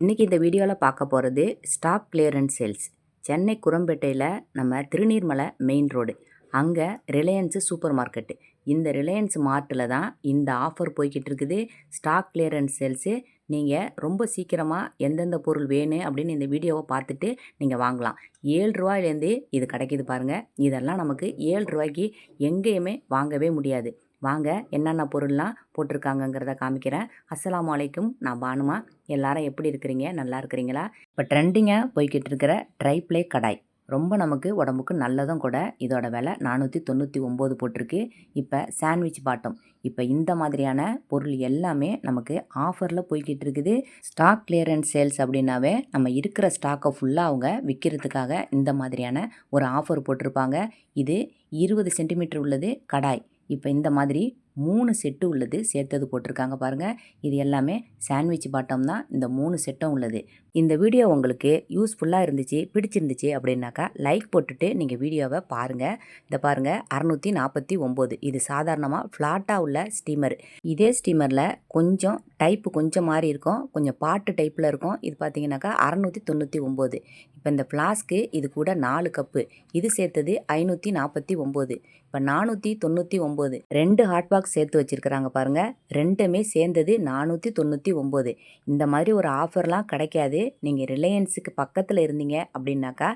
இன்றைக்கி இந்த வீடியோவில் பார்க்க போகிறது ஸ்டாக் கிளியரன்ஸ் சேல்ஸ். சென்னை குரம்பேட்டையில் நம்ம திருநீர்மலை மெயின் ரோடு, அங்கே ரிலையன்ஸு சூப்பர் மார்க்கெட்டு. இந்த ரிலையன்ஸ் மார்ட்டில் தான் இந்த ஆஃபர் போய்கிட்டு இருக்குது. Stock clearance sales. நீங்கள் ரொம்ப சீக்கிரமாக எந்தெந்த பொருள் வேணும் அப்படின்னு இந்த வீடியோவை பார்த்துட்டு நீங்கள் வாங்கலாம். 7 ரூபாயிலேருந்து இது கிடைக்கிது பாருங்கள். இதெல்லாம் நமக்கு 7 ரூபாய்க்கு எங்கேயுமே வாங்கவே முடியாது. வாங்க என்னென்ன பொருள்லாம் போட்டிருக்காங்கங்கிறத காமிக்கிறேன். அஸ்ஸலாமு அலைக்கும். நான் பானுமா. எல்லாரும் எப்படி இருக்கிறீங்க? நல்லா இருக்கிறீங்களா? இப்போ ட்ரெண்டிங்காக போய்கிட்டு இருக்கிற ட்ரை ப்ளே கடாய் ரொம்ப நமக்கு உடம்புக்கு நல்லதும் கூட. இதோட விலை 499 போட்டிருக்கு. இப்போ சாண்ட்விச் பாட்டம், இப்போ இந்த மாதிரியான பொருள் எல்லாமே நமக்கு ஆஃபரில் போய்கிட்டு இருக்குது. ஸ்டாக் கிளியரன்ஸ் சேல்ஸ் அப்படின்னாவே நம்ம இருக்கிற ஸ்டாக்கை ஃபுல்லாக அவங்க விற்கிறதுக்காக இந்த மாதிரியான ஒரு ஆஃபர் போட்டிருப்பாங்க. இது 20 சென்டிமீட்டர் உள்ளது கடாய். இப்போ இந்த மாதிரி 3 செட்டு உள்ளது சேர்த்தது போட்டிருக்காங்க பாருங்கள். இது எல்லாமே சாண்ட்விச் பாட்டம் தான். இந்த 3 செட்டும் உள்ளது. இந்த வீடியோ உங்களுக்கு யூஸ்ஃபுல்லாக இருந்துச்சு, பிடிச்சிருந்துச்சு அப்படின்னாக்கா லைக் போட்டுட்டு நீங்கள் வீடியோவை பாருங்கள். இதை பாருங்கள், 649. இது சாதாரணமாக ஃப்ளாட்டாக உள்ள ஸ்டீமர். இதே ஸ்டீமரில் கொஞ்சம் டைப்பு கொஞ்சம் மாதிரி இருக்கும், கொஞ்சம் பாட்டு டைப்பில் இருக்கும். இது பார்த்தீங்கன்னாக்கா 699. இப்போ இந்த ஃப்ளாஸ்க்கு இது கூட 4 கப்பு, இது சேர்த்தது 549. இப்போ 499. 2 ஹாட் பாக்ஸ் சேர்த்து வச்சுருக்கிறாங்க பாருங்கள். ரெண்டுமே சேர்ந்தது 499. இந்த மாதிரி ஒரு ஆஃபர்லாம் கிடைக்காது. நீங்கள் ரிலையன்ஸுக்கு பக்கத்தில் இருந்தீங்க அப்படின்னாக்கா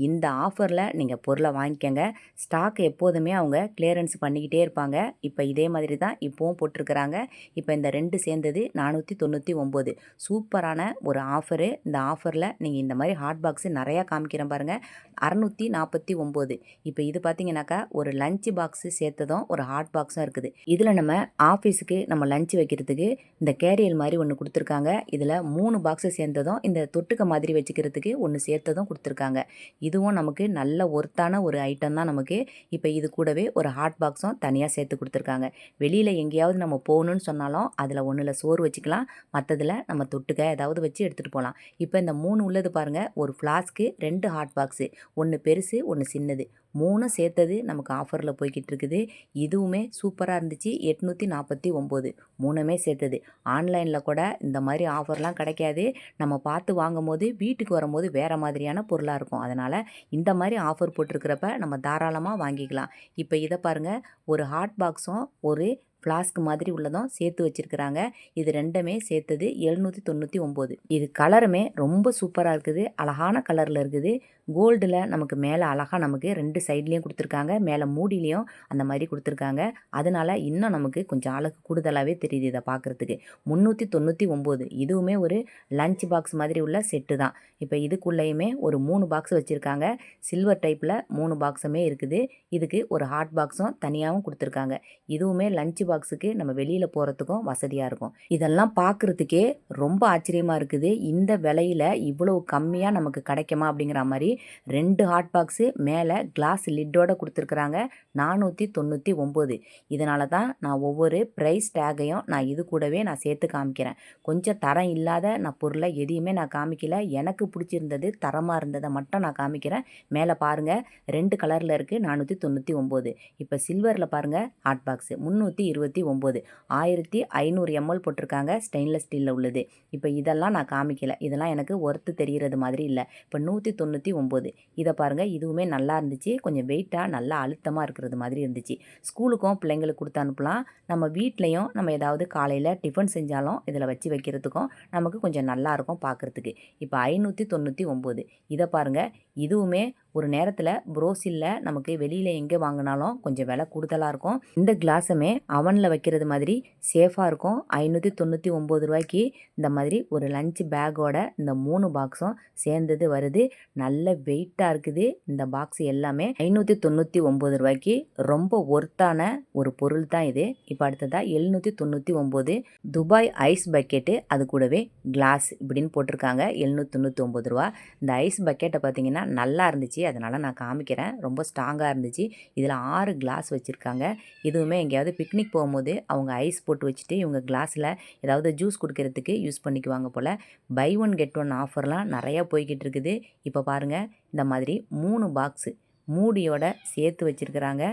இந்த ஆஃபரில் நீங்கள் பொருளை வாங்கிக்கோங்க. ஸ்டாக் எப்போதுமே அவங்க கிளியரன்ஸ் பண்ணிக்கிட்டே இருப்பாங்க. இப்போ இதே மாதிரி தான் இப்போவும் போட்டிருக்கிறாங்க. இப்போ இந்த 2 சேர்ந்தது 499. சூப்பரான ஒரு ஆஃபரு. இந்த ஆஃபரில் நீங்கள் இந்த மாதிரி ஹாட் பாக்ஸு நிறையா காமிக்கிறேன் பாருங்கள். 649. இப்போ இது பார்த்தீங்கன்னாக்கா ஒரு லஞ்ச் பாக்ஸு சேர்த்ததும் ஒரு ஹாட் பாக்ஸும் இருக்குது. இதில் நம்ம ஆஃபீஸுக்கு நம்ம லஞ்ச் வைக்கிறதுக்கு இந்த கேரியல் மாதிரி ஒன்று கொடுத்துருக்காங்க. இதில் 3 பாக்ஸு சேர்ந்ததும் இந்த தொட்டுக்க மாதிரி வச்சுக்கிறதுக்கு ஒன்று சேர்த்ததும் கொடுத்துருக்காங்க. இதுவும் நமக்கு நல்ல ஒர்த்தான ஒரு ஐட்டம் தான் நமக்கு. இப்போ இது கூடவே ஒரு ஹாட் பாக்ஸும் தனியாக சேர்த்து கொடுத்துருக்காங்க. வெளியில் எங்கேயாவது நம்ம போகணுன்னு சொன்னாலும் அதில் ஒன்றில் சோறு வச்சுக்கலாம், மற்றதில் நம்ம தொட்டுக்க ஏதாவது வச்சு எடுத்துகிட்டு போகலாம். இப்போ இந்த 3 உள்ளது பாருங்கள். ஒரு ஃப்ளாஸ்க்கு 2 ஹாட் பாக்ஸு, ஒன்று பெருசு ஒன்று சின்னது, 3 சேர்த்தது நமக்கு ஆஃபரில் போய்கிட்டு இருக்குது. இதுவுமே சூப்பராக இருந்துச்சு. 849. 3மே சேர்த்தது. ஆன்லைனில் கூட இந்த மாதிரி ஆஃபர்லாம் கிடைக்காது. நம்ம பார்த்து வாங்கும் போது வீட்டுக்கு வரும்போது வேறு மாதிரியான பொருளாக இருக்கும். அதனால் இந்த மாதிரி ஆஃபர் போட்டிருக்கிறப்ப நம்ம தாராளமாக வாங்கிக்கலாம். இப்போ இதை பாருங்கள், ஒரு ஹாட் பாக்ஸும் ஒரு ஃப்ளாஸ்க் மாதிரி உள்ளதும் சேர்த்து வச்சுருக்கிறாங்க. இது ரெண்டுமே சேர்த்தது 799. இது கலருமே ரொம்ப சூப்பராக இருக்குது. அழகான கலரில் இருக்குது. கோல்டில் நமக்கு மேலே அழகாக நமக்கு 2 சைட்லேயும் கொடுத்துருக்காங்க. மேலே மூடிலையும் அந்த மாதிரி கொடுத்துருக்காங்க. அதனால் இன்னும் நமக்கு கொஞ்சம் அழகு கூடுதலாகவே தெரியுது இதை பார்க்குறதுக்கு. 399. இதுவுமே ஒரு லஞ்ச் பாக்ஸ் மாதிரி உள்ள செட்டு தான். இப்போ இதுக்குள்ளேயுமே ஒரு 3 பாக்ஸ் வச்சுருக்காங்க. சில்வர் டைப்பில் 3 பாக்ஸுமே இருக்குது. இதுக்கு ஒரு ஹாட் பாக்ஸும் தனியாகவும் கொடுத்துருக்காங்க. இதுவுமே லஞ்ச் பாக்ஸுக்கு நம்ம வெளியில் போகிறதுக்கும் வசதியாக இருக்கும். இதெல்லாம் பார்க்குறதுக்கே ரொம்ப ஆச்சரியமாக இருக்குது. இந்த விலையில் இவ்வளோ கம்மியாக நமக்கு கிடைக்குமா அப்படிங்கிற மாதிரி 2 ஹாட் பாக்ஸு மேலே கிளாஸ் லிட்டோடு கொடுத்துருக்குறாங்க. 499. இதனால தான் நான் ஒவ்வொரு ப்ரைஸ் டேகையும் நான் இது கூடவே நான் சேர்த்து காமிக்கிறேன். கொஞ்சம் தரம் இல்லாத நான் பொருளை எதையுமே நான் காமிக்கல. எனக்கு பிடிச்சிருந்தது தரமாக இருந்ததை மட்டும் நான் காமிக்கிறேன். மேலே பாருங்கள், 2 கலரில் இருக்குது. 499. இப்போ சில்வரில் பாருங்கள், ஹாட் பாக்ஸு 329. 1500 ml போட்டிருக்காங்க. ஸ்டெயின்லெஸ் ஸ்டீலில் உள்ளது. இப்போ இதெல்லாம் நான் காமிக்கல. இதெல்லாம் எனக்கு ஒர்த்து தெரிகிறது மாதிரி இல்லை. இப்போ 199. இதை பாருங்கள், இதுவுமே நல்லா இருந்துச்சு. கொஞ்சம் வெயிட்டாக நல்லா அழுத்தமாக இருக்கிறது மாதிரி இருந்துச்சு. ஸ்கூலுக்கும் பிள்ளைங்களுக்கு கொடுத்து அனுப்பலாம். நம்ம வீட்லேயும் நம்ம ஏதாவது காலையில் டிஃபன் செஞ்சாலும் இதில் வச்சு வைக்கிறதுக்கும் நமக்கு கொஞ்சம் நல்லாயிருக்கும் பார்க்குறதுக்கு. இப்போ 599. இதை பாருங்கள், இதுவுமே ஒரு நேரத்தில் ப்ரோசிலில் நமக்கு வெளியில் எங்கே வாங்கினாலும் கொஞ்சம் விலை கூடுதலாக இருக்கும். இந்த கிளாஸுமே அவனில் வைக்கிறது மாதிரி சேஃபாக இருக்கும். 599 ரூபாய்க்கு இந்த மாதிரி ஒரு லஞ்ச் பேக்கோட இந்த 3 பாக்ஸும் சேர்ந்தது வருது. நல்ல வெயிட்டாக இருக்குது. இந்த பாக்ஸ் எல்லாமே 599 ரூபாய்க்கு ரொம்ப ஒர்த்தான ஒரு பொருள் தான் இது. இப்போ அடுத்ததாக 799. துபாய் ஐஸ் பக்கெட்டு, அது கூடவே கிளாஸ் இப்படின்னு போட்டிருக்காங்க. 799 ரூபா. இந்த ஐஸ் பக்கெட்டை பார்த்தீங்கன்னா நல்லா இருந்துச்சு. அதனால் நான் காமிக்கிறேன். ரொம்ப ஸ்ட்ராங்காக இருந்துச்சு. இதில் 6 கிளாஸ் வச்சுருக்காங்க. இதுவுமே எங்கேயாவது பிக்னிக் போகும்போது அவங்க ஐஸ் போட்டு வச்சுட்டு இவங்க கிளாஸில் ஏதாவது ஜூஸ் குடிக்கிறதுக்கு யூஸ் பண்ணிக்குவாங்க போல். பை ஒன் கெட் ஒன் ஆஃபர்லாம் நிறையா போய்கிட்டு இருக்குது. இப்போ பாருங்கள், இந்த மாதிரி 3 பாக்ஸு மூடியோட சேர்த்து வச்சுருக்கிறாங்க.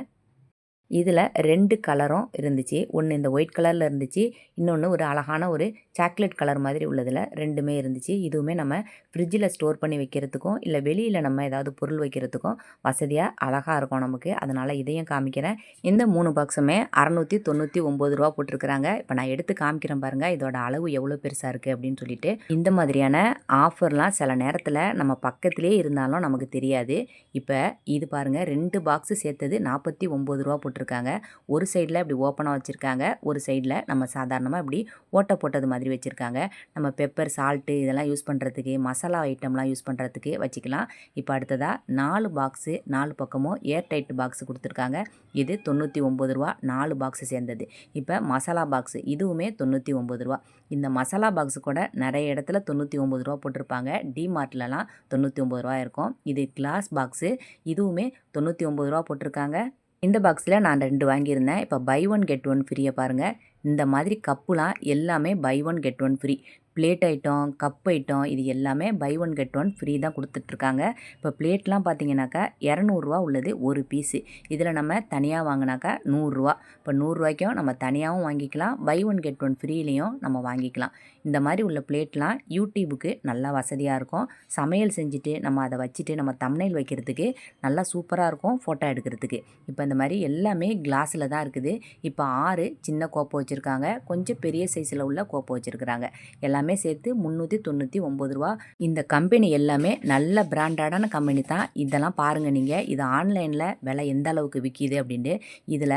இதில் 2 கலரும் இருந்துச்சு. ஒன்று இந்த ஒயிட் கலரில் இருந்துச்சு. இன்னொன்று ஒரு அழகான ஒரு சாக்லேட் கலர் மாதிரி உள்ளதில் 2மே இருந்துச்சு. இதுவுமே நம்ம ஃப்ரிட்ஜில் ஸ்டோர் பண்ணி வைக்கிறதுக்கும் இல்லை வெளியில் நம்ம ஏதாவது பொருள் வைக்கிறதுக்கும் வசதியாக அழகாக இருக்கும் நமக்கு. அதனால் இதையும் காமிக்கிறேன். இந்த 3 பாக்ஸுமே ரூ. 699 போட்டிருக்கிறாங்க. இப்போ நான் எடுத்து காமிக்கிறேன் பாருங்கள், இதோட அளவு எவ்வளோ பெருசாக இருக்குது அப்படின்னு சொல்லிட்டு. இந்த மாதிரியான ஆஃபர்லாம் சில நேரத்தில் நம்ம பக்கத்திலே இருந்தாலும் நமக்கு தெரியாது. இப்போ இது பாருங்கள், 2 பாக்ஸு சேர்த்தது ரூ. 49 போட்டிருக்காங்க. ஒரு சைடில் இப்படி ஓப்பனாக வச்சுருக்காங்க, ஒரு சைடில் நம்ம சாதாரணமாக இப்படி ஓட்டை போட்டது மாதிரி வச்சுருக்காங்க. நம்ம பெப்பர், சால்ட்டு இதெல்லாம் யூஸ் பண்ணுறதுக்கு, மசாலா ஐட்டம்லாம் யூஸ் பண்ணுறதுக்கு வச்சுக்கலாம். இப்போ அடுத்ததாக 4 பாக்ஸு 4 பக்கமும் ஏர் டைட் பாக்ஸு கொடுத்துருக்காங்க. இது ரூ. 99 4 பாக்ஸு சேர்ந்தது. இப்போ மசாலா பாக்ஸு இதுவுமே ரூ. 99. இந்த மசாலா பாக்ஸு கூட நிறைய இடத்துல ரூ. 99 போட்டிருப்பாங்க. டிமார்ட்லலாம் ரூ. 99 இருக்கும். இது கிளாஸ் பாக்ஸு, இதுவுமே ரூ. 99 போட்டிருக்காங்க. இந்த பாக்ஸில் நான் 2 வாங்கியிருந்தேன். இப்போ பை ஒன் கெட் ஒன் ஃப்ரீயை பாருங்கள். இந்த மாதிரி கப்புலாம் எல்லாமே buy one get one free. Plate item, cup item இது எல்லாமே buy one get one free தான் கொடுத்துட்ருக்காங்க. இப்போ பிளேட்லாம் பார்த்தீங்கன்னாக்கா ரூ. 200 உள்ளது ஒரு பீஸு. இதில் நம்ம தனியாக வாங்கினாக்கா ரூ. 100. இப்போ ரூ. 100க்கும் நம்ம தனியாகவும் வாங்கிக்கலாம், பை ஒன் கெட் ஒன் ஃப்ரீலேயும் நம்ம வாங்கிக்கலாம். இந்த மாதிரி உள்ள பிளேட்லாம் யூடியூபுக்கு நல்லா வசதியாக இருக்கும். சமையல் செஞ்சுட்டு நம்ம அதை வச்சுட்டு நம்ம தம்ப்நெயில் வைக்கிறதுக்கு நல்லா சூப்பராக இருக்கும் ஃபோட்டோ எடுக்கிறதுக்கு. இப்போ இந்த மாதிரி எல்லாமே கிளாஸில் தான் இருக்குது. இப்போ 6 சின்ன கோப்பை வச்சுருக்காங்க, கொஞ்சம் பெரிய சைஸில் உள்ள கோப்பை வச்சுருக்குறாங்க. எல்லாமே சேர்த்து ரூ. 399. இந்த கம்பெனி எல்லாமே நல்ல பிராண்டடான கம்பெனி தான். இதெல்லாம் பாருங்கள் நீங்கள், இது ஆன்லைனில் விலை எந்த அளவுக்கு விற்கிது அப்படின்ட்டு. இதில்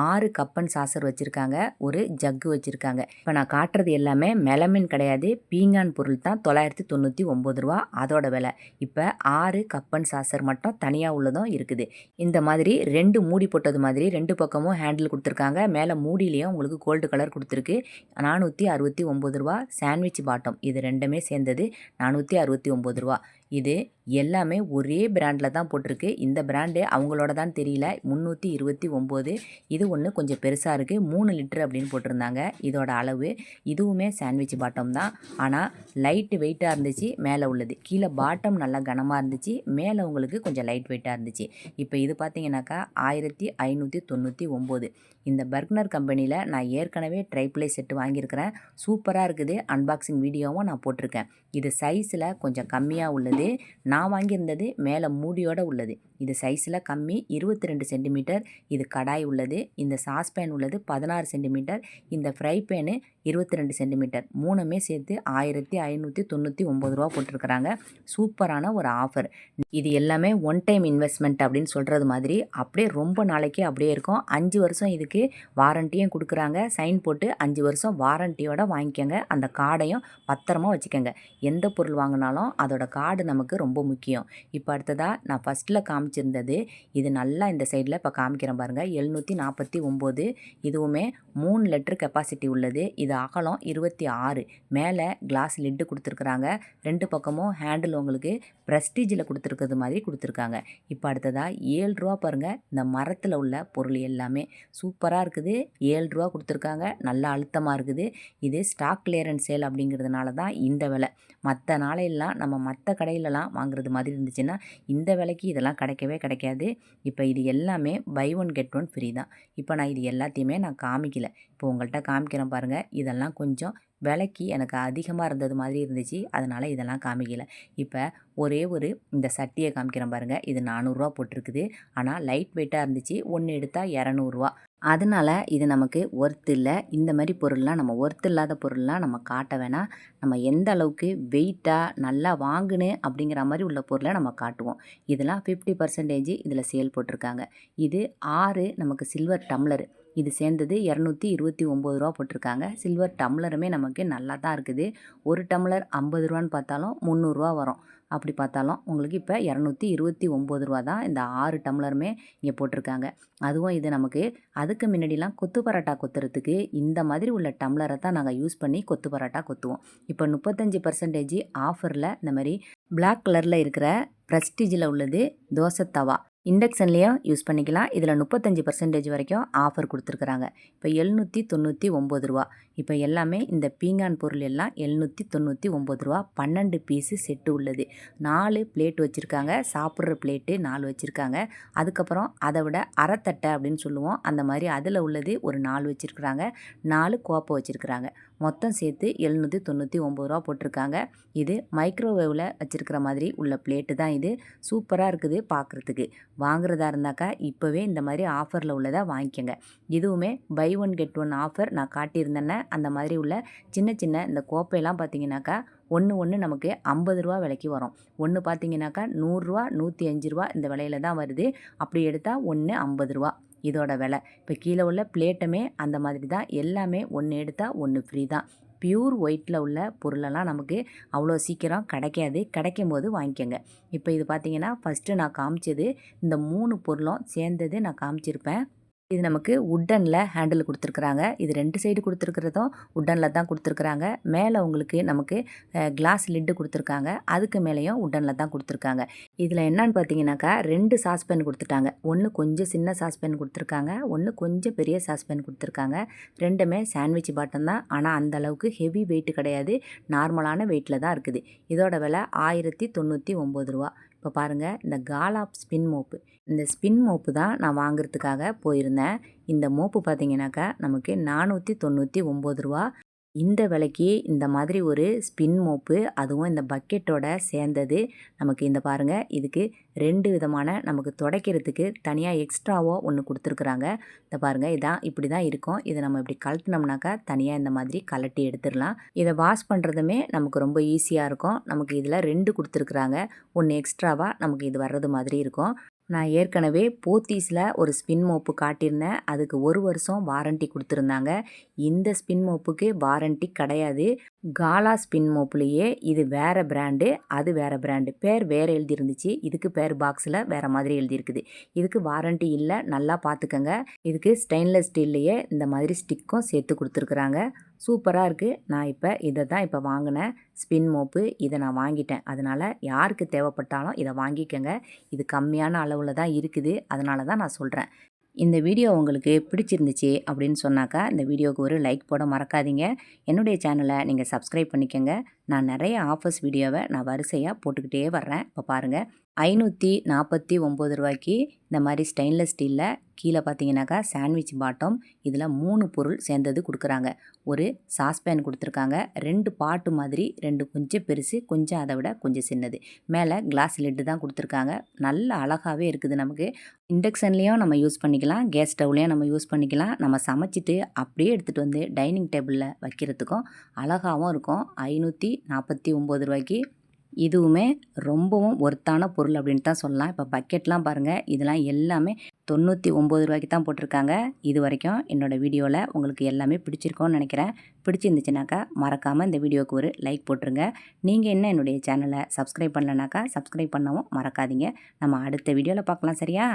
6 கப் அண்ட் சாசர் வச்சுருக்காங்க, ஒரு ஜக்கு வச்சுருக்காங்க. இப்போ நான் காட்டுறது எல்லாமே மெலமின் கிடையாது, பீங்கான் பொருள் தான். ரூ. 999 அதோட விலை. இப்போ 6 கப் அண்ட் சாசர் மட்டும் தனியாக உள்ளதும் இருக்குது. இந்த மாதிரி 2 மூடி போட்டது மாதிரி 2 பக்கமும் ஹேண்டில் கொடுத்துருக்காங்க. மேலே மூடியிலையும் உங்களுக்கு கோல்டு கலர் கொடுத்துருக்கு. ரூ. 469. சாண்ட்விச் பாட்டம் இது 2மே சேர்ந்தது ரூ. 469. இது எல்லாமே ஒரே பிராண்டில் தான் போட்டிருக்கு. இந்த பிராண்டு அவங்களோட தான் தெரியல. 329. இது ஒன்று கொஞ்சம் பெருசாக இருக்குது, 3 லிட்டர் அப்படின்னு போட்டிருந்தாங்க இதோட அளவு. இதுவுமே சாண்ட்விச் பாட்டம் தான், ஆனால் லைட்டு வெயிட்டாக இருந்துச்சு. மேலே உள்ளது கீழே பாட்டம் நல்லா கனமாக இருந்துச்சு, மேலே உங்களுக்கு கொஞ்சம் லைட் வெயிட்டாக இருந்துச்சு. இப்போ இது பார்த்தீங்கன்னாக்கா 1599. இந்த பர்க்னர் கம்பெனியில் நான் ஏற்கனவே ட்ரைப்ளை செட்டு வாங்கியிருக்கிறேன், சூப்பராக இருக்குது. அன்பாக்சிங் வீடியோவும் நான் போட்டிருக்கேன். இது சைஸில் கொஞ்சம் கம்மியாக உள்ளது. நான் வாங்கியிருந்தது மேலே மூடியோடு உள்ளது. இது சைஸில் கம்மி, 22 சென்டிமீட்டர். இது கடாய் உள்ளது. இந்த சாஸ்பேன் உள்ளது 16 சென்டிமீட்டர். இந்த ஃப்ரை பேனு 22 சென்டிமீட்டர். 3மே சேர்த்து ரூ. 1599 போட்டிருக்கிறாங்க. சூப்பரான ஒரு ஆஃபர். இது எல்லாமே ஒன் டைம் இன்வெஸ்ட்மெண்ட் அப்படின்னு சொல்கிறது மாதிரி அப்படியே ரொம்ப நாளைக்கு அப்படியே இருக்கும். 5 வருஷம் இதுக்கு வாரண்டியும் கொடுக்குறாங்க. சைன் போட்டு 5 வருஷம் வாரண்டியோட வாங்கிக்கோங்க. அந்த கார்டையும் பத்திரமா வச்சுக்கோங்க. எந்த பொருள் வாங்கினாலும் அதோட கார்டு நமக்கு ரொம்ப முக்கியம். இப்போ அடுத்ததாக நான் ஃபஸ்ட்டில் காமிச்சிருந்தது இது நல்லா இந்த சைடில் இப்போ காமிக்கிறேன் பாருங்கள். 749. இதுவுமே 3 லிட்டர் கெப்பாசிட்டி உள்ளது. இது அகலம் 26. மேலே கிளாஸ் லிட்டு கொடுத்துருக்குறாங்க. 2 பக்கமும் ஹேண்டில் உங்களுக்கு ப்ரெஸ்டீஜில் கொடுத்துருக்கிறது மாதிரி கொடுத்துருக்காங்க. இப்போ அடுத்ததாக ரூ. 7 பாருங்கள். இந்த மரத்தில் உள்ள பொருள் எல்லாமே சூப்பராக இருக்குது. ரூ. 7 கொடுத்துருக்காங்க. நல்லா அழுத்தமாக இருக்குது. இது ஸ்டாக் கிளியரன்ஸ் சேல் அப்படிங்கிறதுனால தான் இந்த விலை. மற்ற நாளையெல்லாம் நம்ம மற்ற கடையிலலாம் வாங்குறது மாதிரி இருந்துச்சுன்னா இந்த விலைக்கு இதெல்லாம் கிடைக்கவே கிடைக்காது. இப்போ இது எல்லாமே buy one get one free தான். இப்போ நான் இது எல்லாத்தையுமே நான் காமிக்கல, இப்போ உங்கள்கிட்ட காமிக்கிறேன் பாருங்கள். இதெல்லாம் கொஞ்சம் விலைக்கு எனக்கு அதிகமாக இருந்தது மாதிரி இருந்துச்சு, அதனால் இதெல்லாம் காமிக்கல. இப்போ ஒரே ஒரு இந்த சட்டியை காமிக்கிறேன் பாருங்கள். இது ரூ. 400 போட்டிருக்குது. ஆனால் லைட் வெயிட்டாக இருந்துச்சு. ஒன்று எடுத்தால் ரூ. 200. அதனால் இது நமக்கு ஒர்த் இல்லை. இந்த மாதிரி பொருள்லாம் நம்ம ஒர்த் இல்லாத பொருள்லாம் நம்ம காட்ட வேணாம். நம்ம எந்த அளவுக்கு வெயிட்டாக நல்லா வாங்குனேன் அப்படிங்கிற மாதிரி உள்ள பொருளை நம்ம காட்டுவோம். இதெல்லாம் 50% இதில் சேல் போட்டிருக்காங்க. இது 6 நமக்கு சில்வர் டம்ளர். இது சேர்ந்தது ரூ. 229 போட்டிருக்காங்க. சில்வர் டம்ளருமே நமக்கு நல்லா தான் இருக்குது. ஒரு டம்ளர் ரூ. 50 பார்த்தாலும் ரூ. 300 வரும். அப்படி பார்த்தாலும் உங்களுக்கு இப்போ ரூ. 229 தான் இந்த 6 டம்ளருமே இங்கே போட்டிருக்காங்க. அதுவும் இது நமக்கு அதுக்கு முன்னாடிலாம் கொத்து பரோட்டா கொத்துறதுக்கு இந்த மாதிரி உள்ள டம்ளரை தான் நாங்கள் யூஸ் பண்ணி கொத்து பரோட்டா கொத்துவோம். இப்போ 35% ஆஃபரில் இந்த மாதிரி பிளாக் கலரில் இருக்கிற ப்ரெஸ்டீஜில் உள்ளது தோசை தவா. இண்டக்ஷன்லேயும் யூஸ் பண்ணிக்கலாம். இதில் 35% வரைக்கும் ஆஃபர் கொடுத்துருக்குறாங்க. இப்போ ரூ. 799. இப்போ எல்லாமே இந்த பீங்கான் பொருள் எல்லாம் ரூ. 799. 12 பீஸு செட்டு உள்ளது. 4 பிளேட் வச்சுருக்காங்க. சாப்பிட்ற பிளேட்டு 4 வச்சுருக்காங்க. அதுக்கப்புறம் அதை விட அரைத்தட்டை அப்படின்னு சொல்லுவோம். அந்த மாதிரி அதில் உள்ளது ஒரு 4 வச்சுருக்குறாங்க. 4 கோப்பை வச்சுருக்குறாங்க. மொத்தம் சேர்த்து ரூ. 799 போட்டிருக்காங்க. இது மைக்ரோவேவில் வச்சுருக்கிற மாதிரி உள்ள பிளேட்டு தான் இது. சூப்பராக இருக்குது பார்க்குறதுக்கு. வாங்குறதா இருந்தாக்கா இப்போவே இந்த மாதிரி ஆஃபரில் உள்ளதை வாங்கிக்கோங்க. இதுவுமே buy one get one offer நான் காட்டியிருந்தேன்னே. அந்த மாதிரி உள்ள சின்ன சின்ன இந்த கோப்பையெல்லாம் பார்த்தீங்கன்னாக்கா ஒன்று நமக்கு ரூ. 50 விலைக்கு வரும். ஒன்று பார்த்தீங்கன்னாக்கா ரூ. 100 ரூ. 105 இந்த விலையில தான் வருது. அப்படி எடுத்தால் ஒன்று ரூ. 50 இதோட விலை. இப்போ கீழே உள்ள பிளேட்டுமே அந்த மாதிரி தான். எல்லாமே ஒன்று எடுத்தால் ஒன்று ஃப்ரீ தான். பியூர் ஒயிட்டில் உள்ள பொருளெல்லாம் நமக்கு அவ்வளோ சீக்கிரம் கிடைக்காது. கிடைக்கும் போது வாங்கிக்கோங்க. இப்போ இது பார்த்தீங்கன்னா ஃபஸ்ட்டு நான் காமிச்சது இந்த 3 பொருளும் சேர்ந்தது நான் காமிச்சிருப்பேன். இது நமக்கு உட்டனில் ஹேண்டில் கொடுத்துருக்குறாங்க. இது 2 சைடு கொடுத்துருக்கிறதும் உட்டனில் தான் கொடுத்துருக்குறாங்க. மேலே உங்களுக்கு நமக்கு கிளாஸ் லிட்டு கொடுத்துருக்காங்க. அதுக்கு மேலேயும் உட்டனில் தான் கொடுத்துருக்காங்க. இதில் என்னன்னு பார்த்தீங்கன்னாக்கா 2 சாஸ்பேன் கொடுத்துட்டாங்க. ஒன்று கொஞ்சம் சின்ன சாஸ்பேன் கொடுத்துருக்காங்க. ஒன்று கொஞ்சம் பெரிய சாஸ்பேன் கொடுத்துருக்காங்க. ரெண்டுமே சாண்ட்விச் பாட்டம் தான். ஆனால் அந்த அளவுக்கு ஹெவி வெயிட் கிடையாது. நார்மலான வெயிட்டில் தான் இருக்குது. இதோட விலை ரூ. 1099. இப்போ பாருங்கள், இந்த காலாப் ஸ்பின் மோப்பு. இந்த ஸ்பின் மோப்பு தான் நான் வாங்குறதுக்காக போயிருந்தேன். இந்த மோப்பு பார்த்தீங்கன்னாக்கா நமக்கு ரூ. 499. இந்த விலைக்கு இந்த மாதிரி ஒரு ஸ்பின் மோப்பு, அதுவும் இந்த பக்கெட்டோட சேர்ந்தது நமக்கு. இந்த பாருங்கள், இதுக்கு 2 விதமான நமக்கு துடைக்கிறதுக்கு தனியாக எக்ஸ்ட்ராவோ ஒன்று கொடுத்துருக்குறாங்க. இந்த பாருங்கள், இதான் இப்படி தான் இருக்கும். இதை நம்ம இப்படி கழட்டினோம்னாக்கா தனியாக இந்த மாதிரி கழட்டி எடுத்துடலாம். இதை வாஷ் பண்ணுறதுமே நமக்கு ரொம்ப ஈஸியாக இருக்கும். நமக்கு இதில் 2 கொடுத்துருக்குறாங்க. ஒன்று எக்ஸ்ட்ராவாக நமக்கு இது வர்றது மாதிரி இருக்கும். நான் ஏற்கனவே போத்தீஸில் ஒரு ஸ்பின் மோப்பு காட்டியிருந்தேன். அதுக்கு 1 வருஷம் வாரண்ட்டி கொடுத்துருந்தாங்க. இந்த ஸ்பின் மோப்புக்கு வாரண்ட்டி கிடையாது. காலா ஸ்பின் மோப்புலேயே இது வேறு பிராண்டு, அது வேறு பிராண்டு. பேர் வேறு எழுதியிருந்துச்சு. இதுக்கு பேர் பாக்ஸில் வேறு மாதிரி எழுதியிருக்குது. இதுக்கு வாரண்ட்டி இல்லை, நல்லா பார்த்துக்கங்க. இதுக்கு ஸ்டெயின்லெஸ் ஸ்டீல்லையே இந்த மாதிரி ஸ்டிக்கும் சேர்த்து கொடுத்துருக்குறாங்க. சூப்பராக இருக்குது. நான் இதை தான் இப்போ வாங்கினேன் ஸ்பின் மோப்பு. இதை நான் வாங்கிட்டேன். அதனால் யாருக்கு தேவைப்பட்டாலும் இதை வாங்கிக்கங்க. இது கம்மியான அளவில் தான் இருக்குது. அதனால தான் நான் சொல்கிறேன். இந்த வீடியோ உங்களுக்கு பிடிச்சிருந்துச்சு அப்படின்னு சொன்னாக்கா இந்த வீடியோவுக்கு ஒரு லைக் போட மறக்காதீங்க. என்னுடைய சேனலை நீங்கள் சப்ஸ்கிரைப் பண்ணிக்கோங்க. நான் நிறைய ஆஃபர்ஸ் வீடியோவை நான் வரிசையாக போட்டுக்கிட்டே வர்றேன். இப்போ பாருங்கள், ரூ. 549 இந்த மாதிரி ஸ்டெயின்லெஸ் ஸ்டீலில் கீழே பார்த்தீங்கன்னாக்கா சாண்ட்விச் பாட்டம். இதில் 3 பொருள் சேர்ந்தது கொடுக்குறாங்க. ஒரு சாஸ்பேன் கொடுத்துருக்காங்க. 2 பாட்டு மாதிரி, 2 கொஞ்சம் பெருசு, கொஞ்சம் அதை விட கொஞ்சம் சின்னது. மேலே கிளாஸ் லிட்டு தான் கொடுத்துருக்காங்க. நல்ல அழகாகவே இருக்குது. நமக்கு இண்டக்ஷன்லேயும் நம்ம யூஸ் பண்ணிக்கலாம், கேஸ் ஸ்டவ்லேயும் நம்ம யூஸ் பண்ணிக்கலாம். நம்ம சமைச்சிட்டு அப்படியே எடுத்துகிட்டு வந்து டைனிங் டேபிளில் வைக்கிறதுக்கும் அழகாகவும் இருக்கும். ரூ. 549. இதுவுமே ரொம்பவும் ஒர்த்தான பொருள் அப்படின்னு தான் சொல்லலாம். இப்போ பக்கெட்லாம் பாருங்கள், இதெல்லாம் எல்லாமே ரூ. 99 தான் போட்டிருக்காங்க. இது வரைக்கும் என்னோடய வீடியோவில் உங்களுக்கு எல்லாமே பிடிச்சிருக்கோன்னு நினைக்கிறேன். பிடிச்சிருந்துச்சுனாக்கா மறக்காமல் இந்த வீடியோவுக்கு ஒரு லைக் போட்டுருங்க. நீங்கள் என்ன என்னுடைய சேனலை சப்ஸ்கிரைப் பண்ணலனாக்கா சப்ஸ்கிரைப் பண்ணவும் மறக்காதீங்க. நம்ம அடுத்த வீடியோவில் பார்க்கலாம், சரியா?